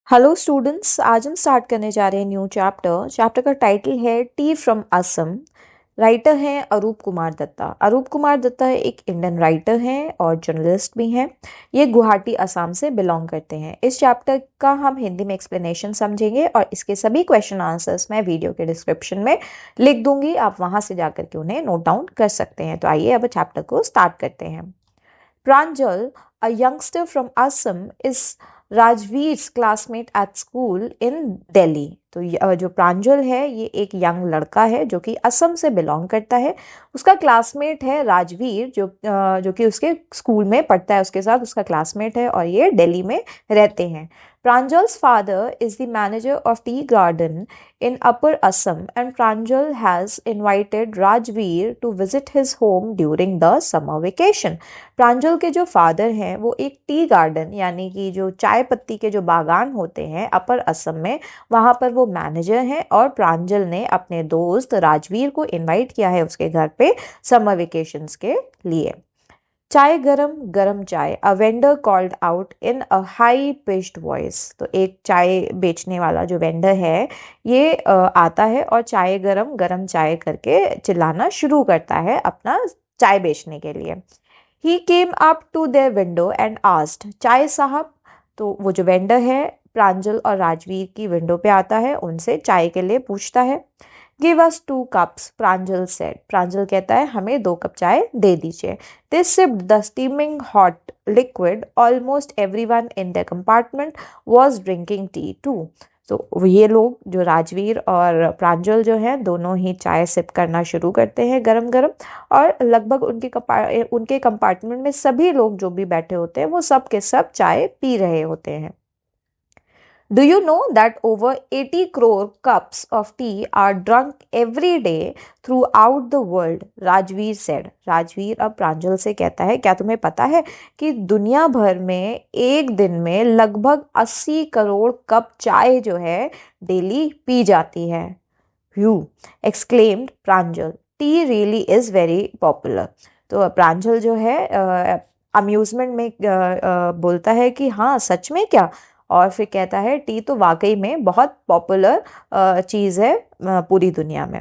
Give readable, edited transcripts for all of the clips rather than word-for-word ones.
Hello students, आज हम start करने जा रहे हैं न्यू चैप्टर का टाइटल है टी फ्रॉम असम। राइटर हैं अरूप कुमार दत्ता। अरूप कुमार दत्ता एक इंडियन राइटर हैं और जर्नलिस्ट भी हैं। ये गुवाहाटी असम से बिलोंग करते हैं। इस चैप्टर का हम हिंदी में एक्सप्लेनेशन समझेंगे और इसके सभी क्वेश्चन आंसर्स मैं वीडियो के डिस्क्रिप्शन में लिख दूंगी। आप वहां से जाकर के उन्हें नोट डाउन कर सकते हैं। तो आइए अब चैप्टर को स्टार्ट करते हैं। Pranjal, a youngster from Assam, is Rajveer's classmate at school in Delhi. तो जो प्रांजल है ये एक यंग लड़का है जो कि असम से बिलोंग करता है। उसका क्लासमेट है राजवीर जो कि उसके स्कूल में पढ़ता है, उसके साथ उसका क्लासमेट है और ये दिल्ली में रहते हैं। Pranjal's father is the manager of tea garden in Upper Assam, and Pranjal has invited Rajveer to visit his home during the summer vacation. प्रांजल के जो फादर हैं वो एक टी गार्डन यानी कि जो चाय पत्ती के जो बागान होते हैं अपर असम में, वहाँ पर वो मैनेजर हैं और प्रांजल ने अपने दोस्त राजवीर को इनवाइट किया है उसके घर पे समर वेकेशंस के लिए। चाय गरम गरम चाय, a vendor called out in a high pitched voice. तो एक चाय बेचने वाला जो वेंडर है ये आता है और चाय गरम गरम चाय करके चिल्लाना शुरू करता है अपना चाय बेचने के लिए। He came up to their window and asked, chai sahib. तो वो जो वेंडर है प्रांजल और राजवीर की विंडो पे आता है, उनसे चाय के लिए पूछता है। Give us 2 cups, Pranjal said. Pranjal कहता है हमें 2 कप चाय दे दीजिए। They sipped the steaming hot liquid. Almost everyone in the compartment was drinking tea too. तो ये लोग जो राजवीर और प्रांजल जो हैं दोनों ही चाय सिप करना शुरू करते हैं गरम गरम। और लगभग उनके कंपार्टमेंट में सभी लोग जो भी बैठे होते हैं वो सब के सब चाय पी रहे होते हैं। Do you know that over 80 crore cups of tea are drunk every day throughout the world? Rajveer said. Rajveer अब प्रांजल से कहता है क्या तुम्हें पता है कि दुनिया भर में एक दिन में लगभग 80 करोड़ कप चाय जो है डेली पी जाती है। Phew, exclaimed Pranjal. Tea really is very popular. तो प्रांजल जो है अम्यूजमेंट में बोलता है कि हाँ सच में क्या, और फिर कहता है टी तो वाकई में बहुत पॉपुलर चीज़ है पूरी दुनिया में।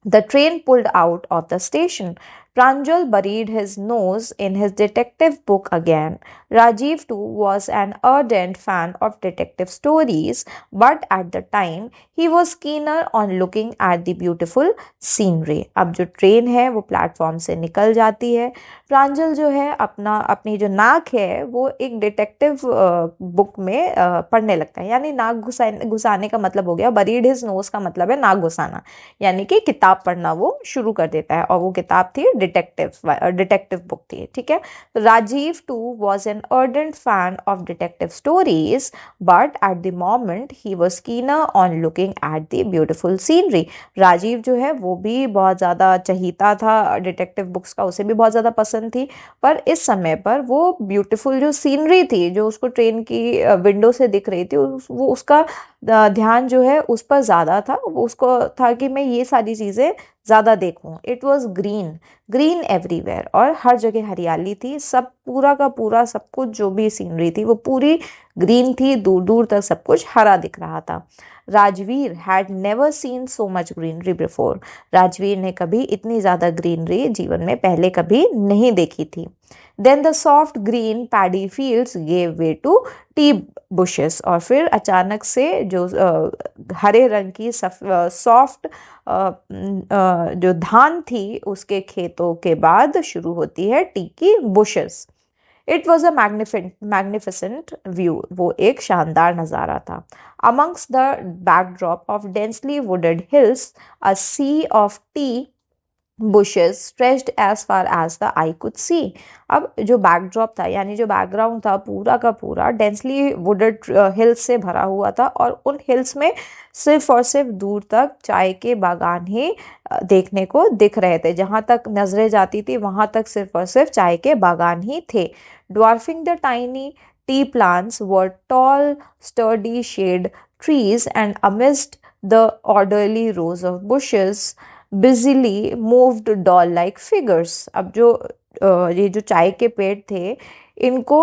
The train pulled out of the station. Pranjal buried his nose in his detective book again. Rajiv too was an ardent fan of detective stories, but at the time he was keener on looking at the beautiful scenery. अब जो train है वो platform से निकल जाती है। प्रांजल जो है अपनी जो नाक है वो एक डिटेक्टिव बुक में पढ़ने लगता है। यानी नाक घुसाने का मतलब हो गया, बरीड हिज नोज का मतलब है नाक घुसाना, यानी कि किताब पढ़ना वो शुरू कर देता है। और वो किताब थी डिटेक्टिव बुक थी। ठीक है। Rajiv too was an ardent fan of detective stories, but at the moment he was keener on looking at the beautiful scenery. Rajiv जो है वो भी बहुत ज़्यादा चहीता था डिटेक्टिव बुक्स का, उसे भी बहुत ज़्यादा पसंद थी। पर इस समय पर वो ब्यूटीफुल जो सीनरी थी जो उसको ट्रेन की विंडो से दिख रही थी, वो उसका ध्यान जो है उस पर ज़्यादा था। वो उसको था कि मैं ये सारी चीज़ें ज़्यादा देखूं। It was green, green everywhere, और हर जगह हरियाली थी। सब पूरा का पूरा सब कुछ जो भी सीनरी थी वो पूरी ग्रीन थी, दूर दूर तक सब कुछ हरा दिख रहा था। Rajveer had never seen so much greenery before. Rajveer ने कभी इतनी ज़्यादा ग्रीनरी जीवन में पहले कभी नहीं देखी थी। Then the soft green paddy fields gave way to tea bushes. और फिर अचानक से जो हरे रंग की सॉफ्ट जो धान थी उसके खेतों के बाद शुरू होती है टी की bushes. It was a magnificent view. वो एक शानदार नज़ारा था। Amongst the backdrop of densely wooded hills, a sea of tea bushes stretched as far as the eye could see. अब जो बैकड्रॉप था यानी जो बैकग्राउंड था पूरा का पूरा डेंसली वुडेड हिल्स से भरा हुआ था, और उन हिल्स में सिर्फ और सिर्फ दूर तक चाय के बागान ही देखने को दिख रहे थे। जहाँ तक नजरें जाती थी वहाँ तक सिर्फ और सिर्फ चाय के बागान ही थे। Dwarfing the tiny tea plants were tall, sturdy shade trees, and amidst the orderly rows of bushes busily moved doll-like figures. अब जो ये जो चाय के पेड़ थे इनको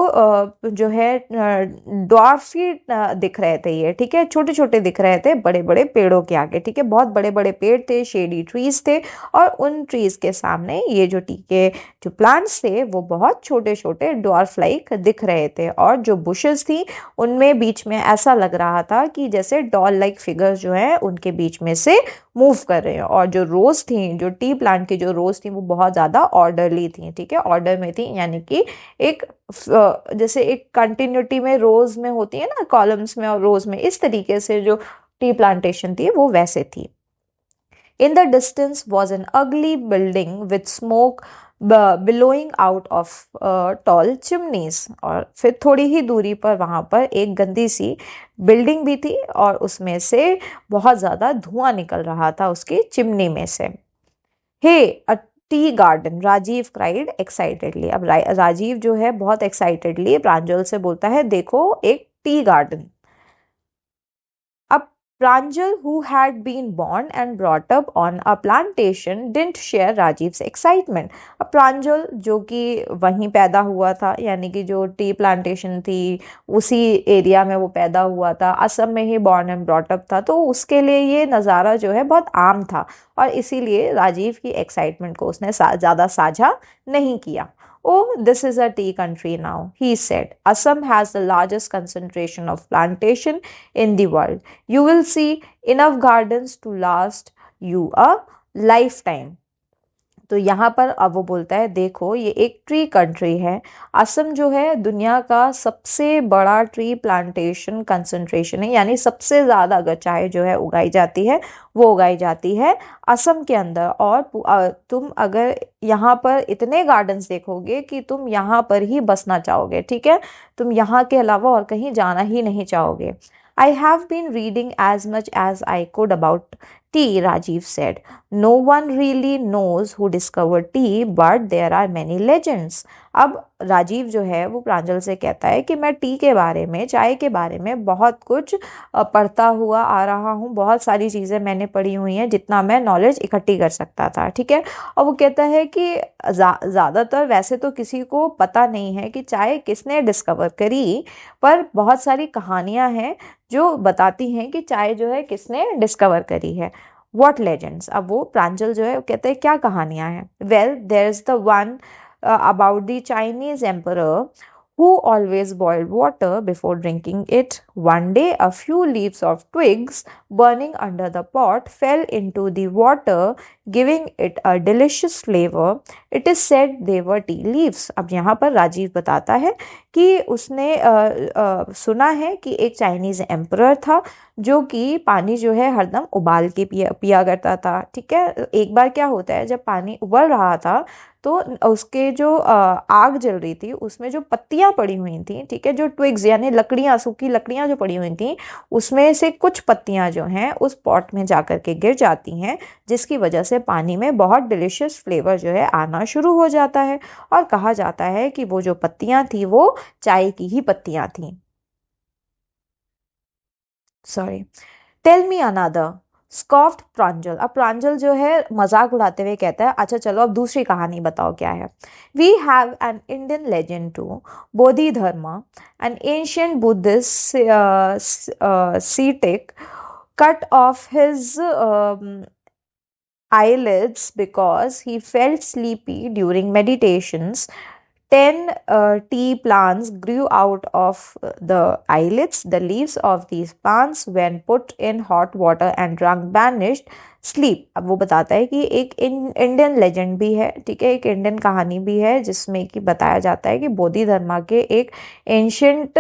जो है ड्वार्फी दिख रहे थे ये, ठीक है, छोटे छोटे दिख रहे थे बड़े बड़े पेड़ों के आगे, ठीक है, बहुत बड़े बड़े पेड़ थे, शेडी ट्रीज थे, और उन ट्रीज के सामने ये जो टी के जो प्लांट्स थे वो बहुत छोटे छोटे ड्वार्फ लाइक दिख रहे थे, और जो बुशेस थी उनमें बीच में ऐसा लग रहा था कि जैसे डॉल लाइक फिगर्स जो है उनके बीच में से मूव कर रहे हैं, और जो रोज थी, जो टी प्लांट की जो रोज थी वो बहुत ज़्यादा ऑर्डरली थी, ठीक है, ऑर्डर में थी, यानी कि एक जैसे एक कंटिन्यूटी में रोज में होती है ना, कॉलम्स में और रोज में, इस तरीके से जो टी प्लांटेशन थी वो वैसे थी। In the distance was an ugly building with smoke billowing out of tall chimneys। और फिर थोड़ी ही दूरी पर वहां पर एक गंदी सी बिल्डिंग भी थी, और उसमें से बहुत ज़्यादा धुआं निकल रहा था उसकी चिमनी में से। Hey a tea garden, Rajiv cried excitedly. अब राजीव जो है बहुत एक्साइटेडली प्रांजल से बोलता है, देखो एक टी गार्डन। अब Pranjal, who had been born and brought up on a plantation, didn't share Rajiv's excitement। अब प्रांजल जो कि वहीं पैदा हुआ था, यानी कि जो टी प्लांटेशन थी उसी एरिया में वो पैदा हुआ था, असम में ही बॉर्न एंड ब्रॉट अप था, तो उसके लिए ये नज़ारा जो है बहुत आम था, और इसीलिए राजीव की एक्साइटमेंट को उसने ज़्यादा साझा नहीं किया। Oh, this is a tea country now, he said. Assam has the largest concentration of plantation in the world. You will see enough gardens to last you a lifetime। तो यहाँ पर अब वो बोलता है, देखो ये एक ट्री कंट्री है, असम जो है दुनिया का सबसे बड़ा ट्री प्लांटेशन कंसंट्रेशन है, यानी सबसे ज़्यादा अगर चाय जो है उगाई जाती है वो उगाई जाती है असम के अंदर। और तुम अगर यहाँ पर इतने गार्डन्स देखोगे कि तुम यहाँ पर ही बसना चाहोगे, ठीक है, तुम यहाँ के अलावा और कहीं जाना ही नहीं चाहोगे। I have been reading as much as I could about tea, Rajiv said. No one really knows who discovered tea, but there are many legends। अब राजीव जो है वो प्रांजल से कहता है कि मैं टी के बारे में, चाय के बारे में बहुत कुछ पढ़ता हुआ आ रहा हूँ, बहुत सारी चीज़ें मैंने पढ़ी हुई हैं जितना मैं नॉलेज इकट्ठी कर सकता था, ठीक है। और वो कहता है कि ज़्यादातर वैसे तो किसी को पता नहीं है कि चाय किसने डिस्कवर करी, पर बहुत सारी कहानियाँ हैं जो बताती हैं कि चाय जो है किसने डिस्कवर करी है। वॉट लेजेंड्स, अब वो प्रांजल जो है वो कहते हैं क्या कहानियां हैं। Well there is the one about the Chinese emperor who always boiled water before drinking it। One day, a few leaves of twigs burning under the pot fell into the water, giving it a delicious flavor। It is said they were tea leaves। अब यहाँ पर राजीव बताता है कि उसने सुना है कि एक चाइनीज एम्परर था जो कि पानी जो है हरदम उबाल के पिया करता था, ठीक है। एक बार क्या होता है, जब पानी उबल रहा था तो उसके जो आग जल रही थी उसमें जो पत्तियां पड़ी हुई थी, ठीक है, जो ट्विग्स यानी लकड़ियां, सूखी लकड़ियां जो पड़ी हुई थी, उसमें से कुछ पत्तियां जो हैं उस पॉट में जाकर के गिर जाती हैं, जिसकी वजह से पानी में बहुत डिलिशियस फ्लेवर जो है आना शुरू हो जाता है। और कहा जाता है कि वो जो पत्तियां थी वो चाय की ही पत्तियां थी। सॉरी। टेल मी अनदर, स्कॉफ्ड प्रांजल। अब प्रांजल जो है मजाक उड़ाते हुए कहता है, अच्छा चलो अब दूसरी कहानी बताओ क्या है। We have an Indian legend too, Bodhi Dharma, an ancient Buddhist ascetic cut off his eyelids because he felt sleepy during meditations। 10 tea plants grew out of the eyelids। The leaves of these plants, when put in hot water and drunk, banished sleep। अब वो बताता है कि एक Indian legend भी है, ठीक है, एक इंडियन कहानी भी है जिसमें कि बताया जाता है कि बोधि धर्मा के एक एंशियंट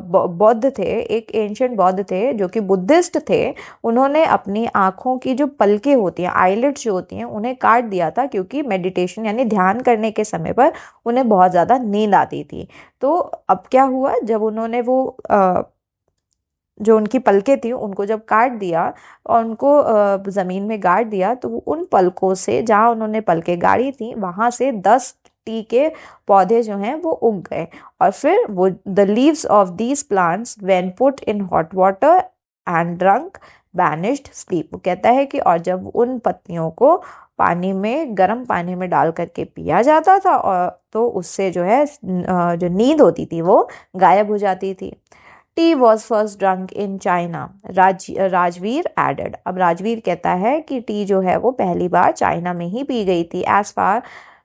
बौद्ध थे, एक एंशियंट बौद्ध थे जो कि बुद्धिस्ट थे। उन्होंने अपनी आँखों की जो पलकें होती हैं, आईलिड्स जो होती हैं, उन्हें काट दिया था क्योंकि मेडिटेशन यानी ध्यान करने के समय पर उन्हें बहुत ज़्यादा नींद आती थी। तो अब क्या हुआ, जब उन्होंने वो जो उनकी पलकें थी उनको जब काट दिया और उनको ज़मीन में गाड़ दिया, तो उन पलकों से, जहाँ उन्होंने पलकें गाड़ी थी, वहाँ से 10 टी के पौधे जो हैं वो उग गए। और फिर वो the leaves of these plants when put in hot water and drunk banished sleep. वो कहता है कि और जब उन पत्तियों को पानी में, गर्म पानी में डाल करके पिया जाता था, और तो उससे जो है जो नींद होती थी वो गायब हो जाती थी। Tea was first drunk in China, Rajvir added. अब राजवीर कहता है कि टी जो है वो पहली बार चाइना में ही पी गई थी, as far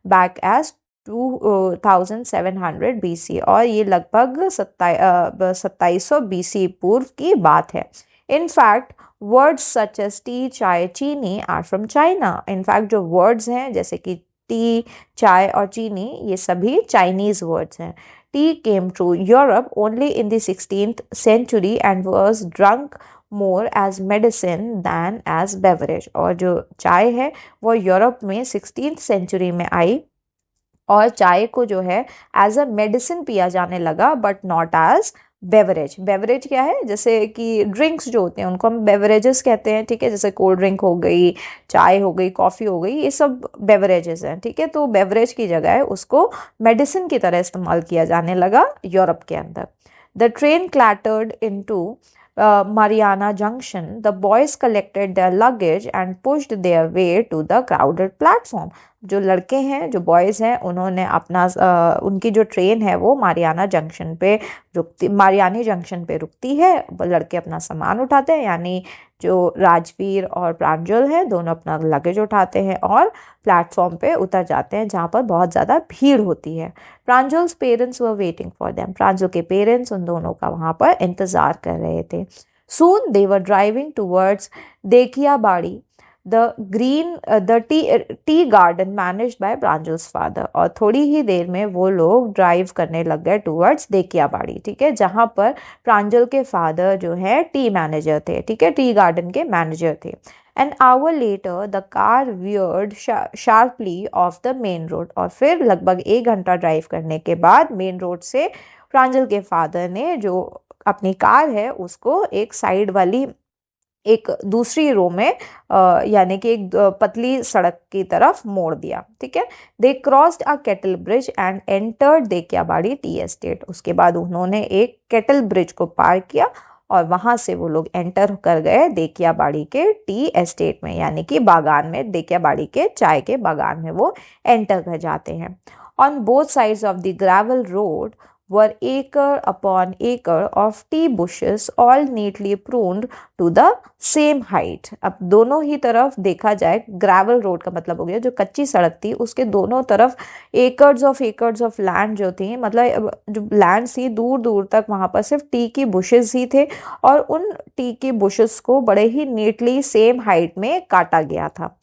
back as 2700 BC, और ये लगभग 2700 BC पूर्व की बात है। In fact words such as tea, chai, chini are from China. In fact जो वर्ड्स हैं जैसे कि टी, चाय और चीनी, ये सभी चाइनीज वर्ड्स हैं। Tea came to Europe only in the 16th century and was drunk more as medicine than as beverage। और जो चाय है वो यूरोप में 16th century में आई, और चाय को जो है एज अ मेडिसिन पिया जाने लगा, but not as beverage. Beverage क्या है? जैसे कि ड्रिंक्स जो होते हैं उनको हम बेवरेजेस कहते हैं, ठीक है। जैसे कोल्ड ड्रिंक हो गई, चाय हो गई, कॉफ़ी हो गई, ये सब बेवरेजेस हैं, ठीक है। तो बेवरेज की जगह उसको मेडिसिन की तरह इस्तेमाल किया जाने लगा यूरोप के अंदर। The train clattered into Mariana Junction. The boys collected their luggage and pushed their way to the crowded platform. जो लड़के हैं, जो बॉयज़ हैं, उन्होंने अपना उनकी जो ट्रेन है वो मारियाना जंक्शन पे मारियानी जंक्शन पे रुकती है। लड़के अपना सामान उठाते हैं, यानी जो राजवीर और प्रांजल हैं दोनों अपना लगेज उठाते हैं और प्लेटफॉर्म पे उतर जाते हैं जहाँ पर बहुत ज़्यादा भीड़ होती है। Pranjal's parents were waiting for them. Pranjal के पेरेंट्स उन दोनों का वहाँ पर इंतज़ार कर रहे थे। Soon they were driving towards Dekhiabadi, the tea garden managed by Pranjal's father। और थोड़ी ही देर में वो लोग ड्राइव करने लग गए टूवर्ड्स देखियाबाड़ी, ठीक है, जहाँ पर प्रांजल के फादर जो है टी मैनेजर थे, ठीक है, टी गार्डन के मैनेजर थे। An hour later the car veered sharply off the main road। और फिर लगभग 1 घंटा ड्राइव करने के बाद मेन रोड से प्रांजल के फादर ने जो अपनी कार है उसको एक साइड वाली एक दूसरी रो में यानी कि एक पतली सड़क की तरफ मोड़ दिया, ठीक है। They crossed a cattle bridge and entered Dekhiabari tea estate. उसके बाद उन्होंने एक केटल ब्रिज को पार किया और वहां से वो लोग एंटर कर गए देखियाबाड़ी के टी एस्टेट में, यानी कि बागान में, देखियाबाड़ी के चाय के बागान में वो एंटर कर जाते हैं। On both sides of the gravel road were acre upon acre of tea bushes all neatly pruned to the same height। अब दोनों ही तरफ देखा जाए, ग्रेवल रोड का मतलब हो गया जो कच्ची सड़क थी उसके दोनों तरफ एकर्स ऑफ लैंड जो थी, मतलब जो लैंड थी दूर दूर तक वहां पर सिर्फ टी की बुशेस ही थे, और उन टी की बुशेस को बड़े ही नीटली सेम हाइट में काटा गया था।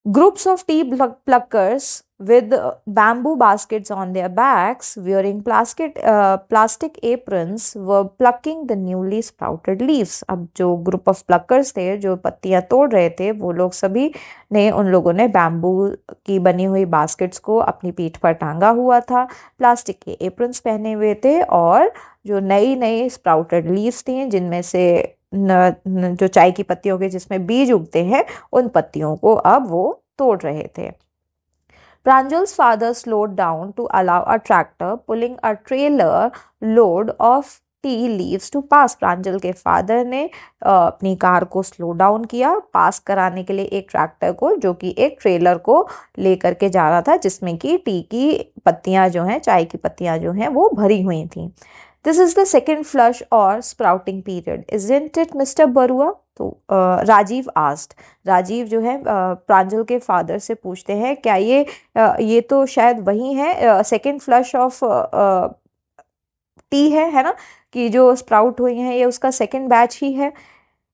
Groups of tea pluckers with bamboo baskets on their backs, wearing plastic aprons, were plucking the newly sprouted leaves। अब जो ग्रुप ऑफ प्लकर्स थे जो पत्तियां तोड़ रहे थे वो लोग सभी ने, उन लोगों ने बैम्बू की बनी हुई बास्केट्स को अपनी पीठ पर टांगा हुआ था, प्लास्टिक के एप्रन्स पहने हुए थे, और जो नई स्प्राउटेड लीव्स थी जिनमें से जो चाय की पत्तियों के जिसमें बीज उगते हैं उन पत्तियों को अब वो तोड़ रहे थे। Pranjal's father slowed down to allow a tractor pulling a trailer load of tea leaves to pass। प्रांजल के फादर ने अपनी कार को स्लो डाउन किया पास कराने के लिए एक ट्रैक्टर को, जो कि एक ट्रेलर को लेकर के जा रहा था जिसमें कि टी की पत्तियां जो हैं, चाय की पत्तियां जो हैं वो भरी हुई थी। This is the second flush or sprouting period, isn't it, Mr. Barua? तो राजीव आस्ट, राजीव जो है प्रांजल के फादर से पूछते हैं क्या ये तो शायद वही है सेकेंड फ्लश ऑफ टी है ना, कि जो स्प्राउट हुई हैं ये उसका सेकेंड बैच ही है।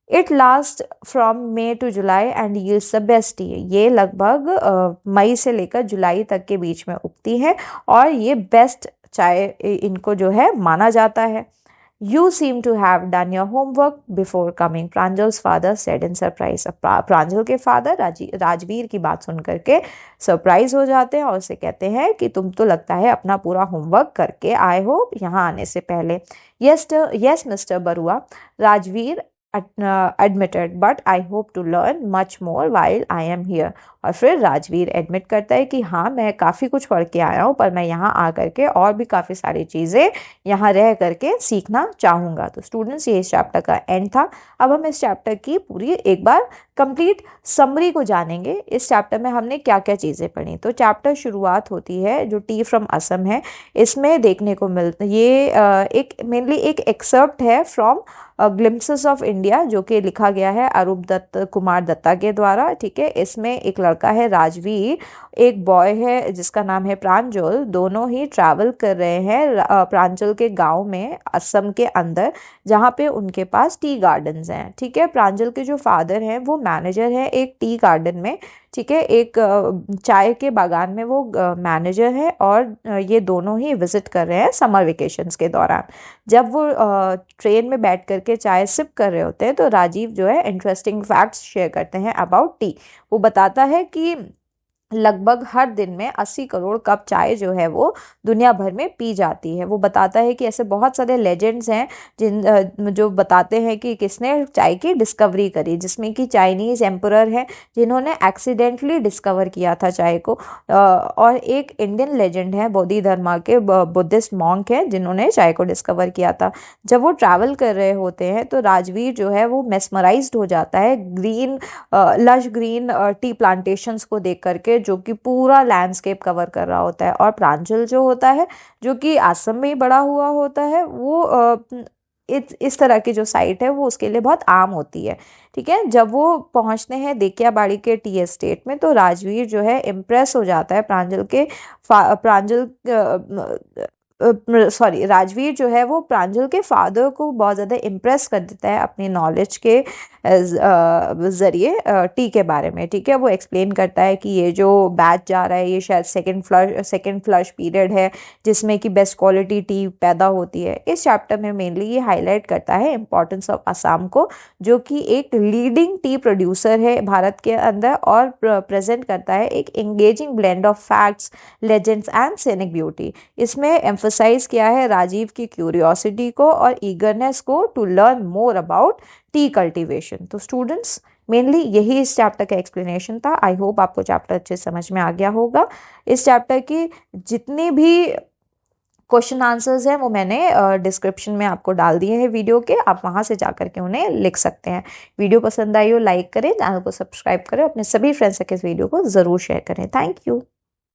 It last from May to July and yields the best tea. ये लगभग मई से लेकर जुलाई तक के बीच में उगती है और ये बेस्ट चाय इनको जो है माना जाता है। You seem to have done your homework before coming, Pranjal's father said in surprise। प्रांजल के फादर राजवीर की बात सुन करके सरप्राइज हो जाते हैं और उसे कहते हैं कि तुम तो लगता है अपना पूरा होमवर्क करके आए हो यहाँ आने से पहले। Yes, Mr. Barua, Rajveer admitted, but I hope to learn much more while I am here। और फिर राजवीर एडमिट करता है कि हाँ मैं काफ़ी कुछ पढ़ के आया हूँ, पर मैं यहाँ आ करके और भी काफ़ी सारी चीज़ें यहाँ रह करके सीखना चाहूँगा। तो स्टूडेंट्स ये इस चैप्टर का एंड था। अब हम इस चैप्टर की पूरी एक बार कंप्लीट समरी को जानेंगे। इस चैप्टर में हमने क्या क्या चीज़ें पढ़ी। तो चैप्टर शुरुआत होती है जो टी फ्रॉम असम है, इसमें देखने को मिलता ये एक मेनली एक एक्सर्प्ट है फ्रॉम ग्लिम्पसेस ऑफ इंडिया, जो कि लिखा गया है अरूप दत्त कुमार दत्ता के द्वारा। ठीक है, इसमें एक लड़का है राजवीर, एक बॉय है जिसका नाम है प्रांजल। दोनों ही ट्रैवल कर रहे हैं प्रांजल के गांव में असम के अंदर, जहाँ पे उनके पास टी गार्डन्स हैं। ठीक है, प्रांजल के जो फादर हैं वो मैनेजर है एक टी गार्डन में। ठीक है, एक चाय के बागान में वो मैनेजर है, और ये दोनों ही विजिट कर रहे हैं समर वेकेशंस के दौरान। जब वो ट्रेन में बैठ करके चाय सिप कर रहे होते हैं तो राजीव जो है इंटरेस्टिंग फैक्ट्स शेयर करते हैं अबाउट टी। वो बताता है कि लगभग हर दिन में 80 करोड़ कप चाय जो है वो दुनिया भर में पी जाती है। वो बताता है कि ऐसे बहुत सारे लेजेंड्स हैं जो बताते हैं कि किसने चाय की डिस्कवरी करी, जिसमें कि चाइनीज़ एम्परर है जिन्होंने एक्सीडेंटली डिस्कवर किया था चाय को, और एक इंडियन लेजेंड है बोधि धर्मा के बुद्धिस्ट मॉन्क हैं जिन्होंने चाय को डिस्कवर किया था। जब वो ट्रैवल कर रहे होते हैं तो राजवीर जो है वो मेस्मराइज्ड हो जाता है लश ग्रीन टी प्लांटेशंस को देख करके, जो कि पूरा लैंडस्केप कवर कर रहा होता है। और प्रांजल जो होता है, जो कि असम में ही बड़ा हुआ होता है, वो इस तरह की जो साइट है वो उसके लिए बहुत आम होती है। ठीक है, जब वो पहुंचते हैं देकियाबाड़ी के टी एस्टेट में तो राजवीर जो है इम्प्रेस हो जाता है राजवीर जो है वो प्रांजल के फादर को बहुत ज़्यादा इम्प्रेस कर देता है अपनी नॉलेज के ज़रिए टी के बारे में। ठीक है, वो एक्सप्लेन करता है कि ये जो बैच जा रहा है ये शायद सेकेंड फ्लश पीरियड है जिसमें कि बेस्ट क्वालिटी टी पैदा होती है। इस चैप्टर में मेनली ये हाईलाइट करता है इम्पोर्टेंस ऑफ असम को, जो कि एक लीडिंग टी प्रोड्यूसर है भारत के अंदर, और प्रेजेंट करता है एक engaging blend of facts, legends and scenic beauty. इसमें एम्फसाइज किया है राजीव की क्यूरियोसिटी को और ईगरनेस को to learn more about tea cultivation. तो स्टूडेंट्स मेनली यही इस चैप्टर का एक्सप्लेनेशन था। आई होप आपको चैप्टर अच्छे समझ में आ गया होगा। इस चैप्टर की जितनी भी क्वेश्चन आंसर्स हैं वो मैंने डिस्क्रिप्शन में आपको डाल दिए हैं वीडियो के, आप वहां से जाकर के उन्हें लिख सकते हैं। वीडियो पसंद आई हो लाइक करें, चैनल को सब्सक्राइब करें, अपने सभी फ्रेंड्स के इस वीडियो को ज़रूर शेयर करें। Thank you.